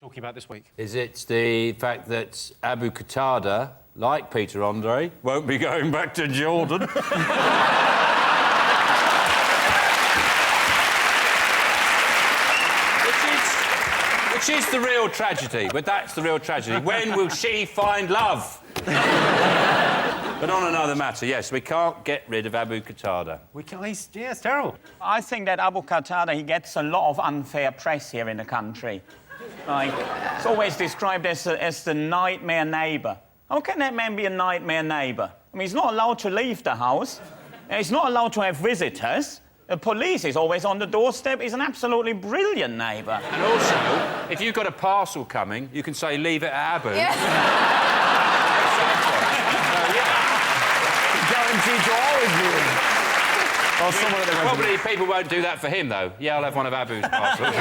talking about this week? Is it the fact that Abu Qatada, like Peter Andre, won't be going back to Jordan? Which is the real tragedy, but that's the real tragedy. When will she find love? But on another matter, yes, we can't get rid of Abu Qatada. We can't... Yeah, it's terrible. I think that Abu Qatada, he gets a lot of unfair press here in the country. Like, it's always described as the nightmare neighbour. How can that man be a nightmare neighbour? I mean, he's not allowed to leave the house. He's not allowed to have visitors. The police is always on the doorstep. He's an absolutely brilliant neighbour. And also, if you've got a parcel coming, you can say, leave it at Abu. Yeah. Guaranteed to always be. Well, probably people won't do that for him, though. Yeah, I'll have one of Abu's parcels.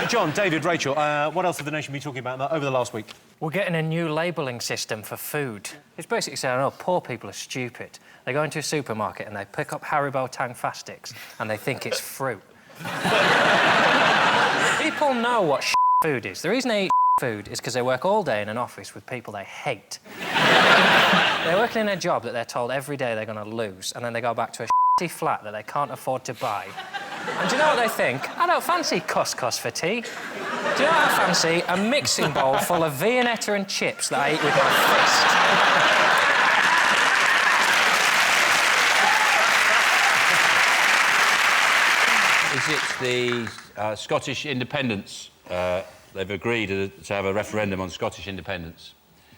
John, David, Rachel, what else have the nation been talking about over the last week? We're getting a new labelling system for food. It's basically saying, oh, poor people are stupid. They go into a supermarket and they pick up Haribo Tang Fastics and they think it's fruit. People know what food is. The reason they eat food is because they work all day in an office with people they hate. They're working in a job that they're told every day they're going to lose, and then they go back to a flat that they can't afford to buy. And do you know what they think? I don't fancy couscous for tea. Do you know what I fancy? A mixing bowl full of Viennetta and Chips that I eat with my fist. Is it the Scottish independence? They've agreed to have a referendum on Scottish independence.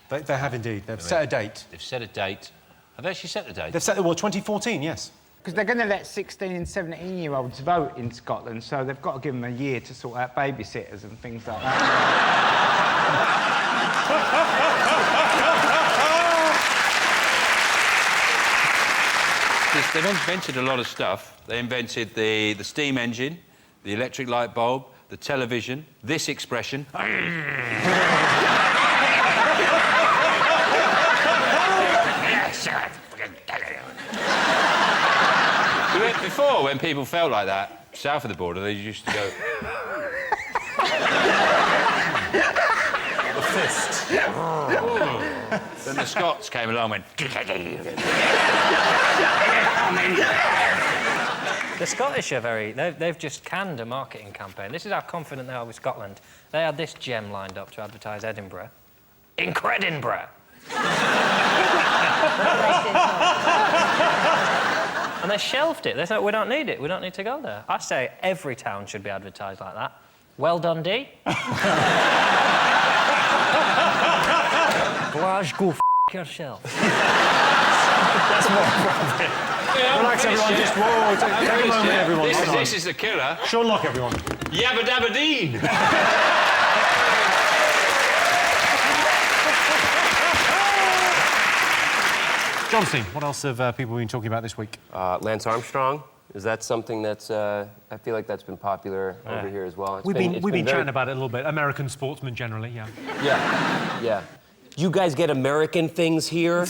They have indeed. They've set a date. They've set a date. Have they actually set the date? They've set... Well, 2014, yes. Because they're going to let 16 and 17-year-olds vote in Scotland, so they've got to give them a year to sort out babysitters and things like that. They've invented a lot of stuff. They invented the steam engine, the electric light bulb, the television, this expression. Before, when people felt like that, south of the border, they used to go... The fist. Then the Scots came along and went... The Scottish are very... They've just canned a marketing campaign. This is how confident they are with Scotland. They had this gem lined up to advertise Edinburgh. Incredinburgh! And they shelved it. They thought, we don't need it. We don't need to go there. I say every town should be advertised like that. Well done, D. Glasgow, yourself. That's more appropriate. Relax, everyone. Just whoa. Take a moment, everyone. This is the killer. Sean Lock, everyone. Yabba Dabba Deen. Johnson, what else have people been talking about this week? Lance Armstrong. Is that something that's... I feel like that's been popular over here as well. We've been chatting about it a little bit. American sportsmen generally, yeah. Yeah. You guys get American things here?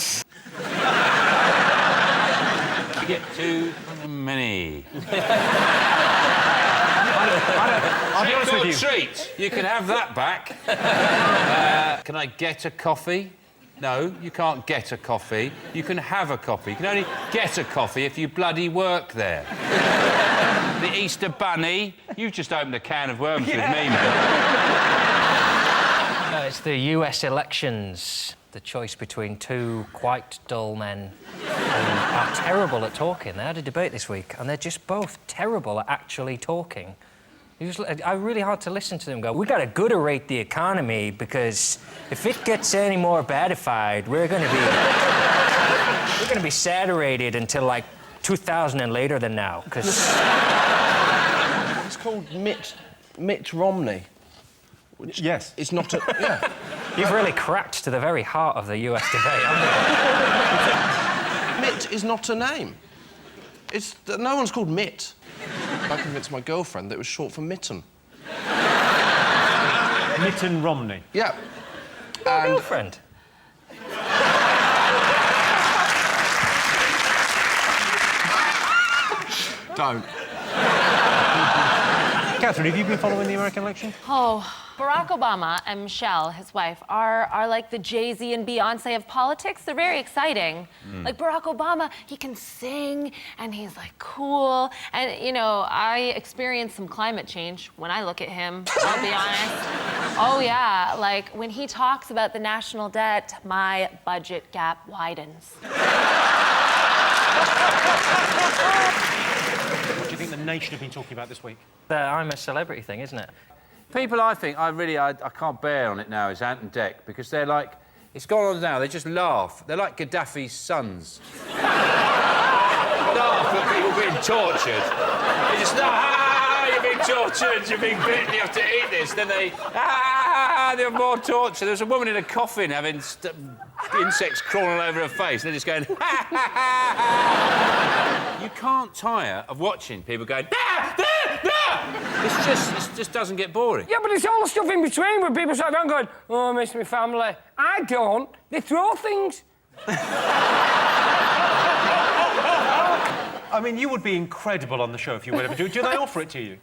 You get too many. I'll be honest with you. Treat. You can have that back. Can I get a coffee? No, you can't get a coffee. You can have a coffee. You can only get a coffee if you bloody work there. The Easter Bunny. You've just opened a can of worms with me, man. It's the US elections. The choice between two quite dull men who are terrible at talking. They had a debate this week, and they're just both terrible at actually talking. I really hard to listen to them go, we got to good-rate the economy because if it gets any more badified, we're going to be saturated until, like, 2000 and later than now, because... It's called Mitt Romney. Which yes. It's not a... Yeah. You've really cracked to the very heart of the US debate, haven't you? Mitt is not a name. No one's called Mitt. I convinced my girlfriend that it was short for mitten. Mitten Romney? Yeah. Your girlfriend? Don't. Catherine, have you been following the American election? Oh, Barack Obama and Michelle, his wife, are like the Jay-Z and Beyonce of politics. They're very exciting. Like Barack Obama, he can sing and he's like cool. And you know, I experienced some climate change when I look at him, I'll be honest. Oh yeah, like when he talks about the national debt, my budget gap widens. What do you think the nation have been talking about this week? The I'm a celebrity thing, isn't it? People I think I can't bear on it now is Ant and Dec, because they're like, it's gone on now, they just laugh. They're like Gaddafi's sons. Laugh at people being tortured. They just laugh, you're being tortured, you're being bitten, you have to eat this. Then they have more torture. There's a woman in a coffin having insects crawling all over her face, and they're just going, You can't tire of watching people going, It just doesn't get boring. Yeah, but it's all the stuff in between where people sit down going, oh, I miss my family. I don't. They throw things. I mean, you would be incredible on the show if you were ever do. Do they offer it to you?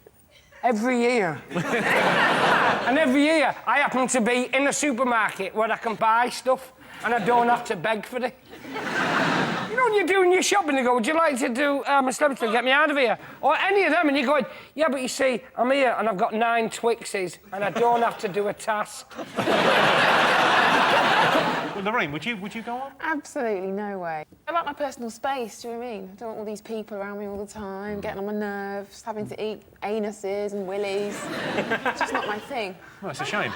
Every year. And every year, I happen to be in a supermarket where I can buy stuff and I don't have to beg for it. You know, when you're doing your shopping, they go, would you like to do a celebrity to get me out of here? Or any of them, and you're going, yeah, but you see, I'm here and I've got 9 Twixes and I don't have to do a task. Well, Lorraine, would you go on? Absolutely no way. I like my personal space, do you know what I mean? I don't want all these people around me all the time, getting on my nerves, having to eat anuses and willies. It's just not my thing. Well, it's a shame.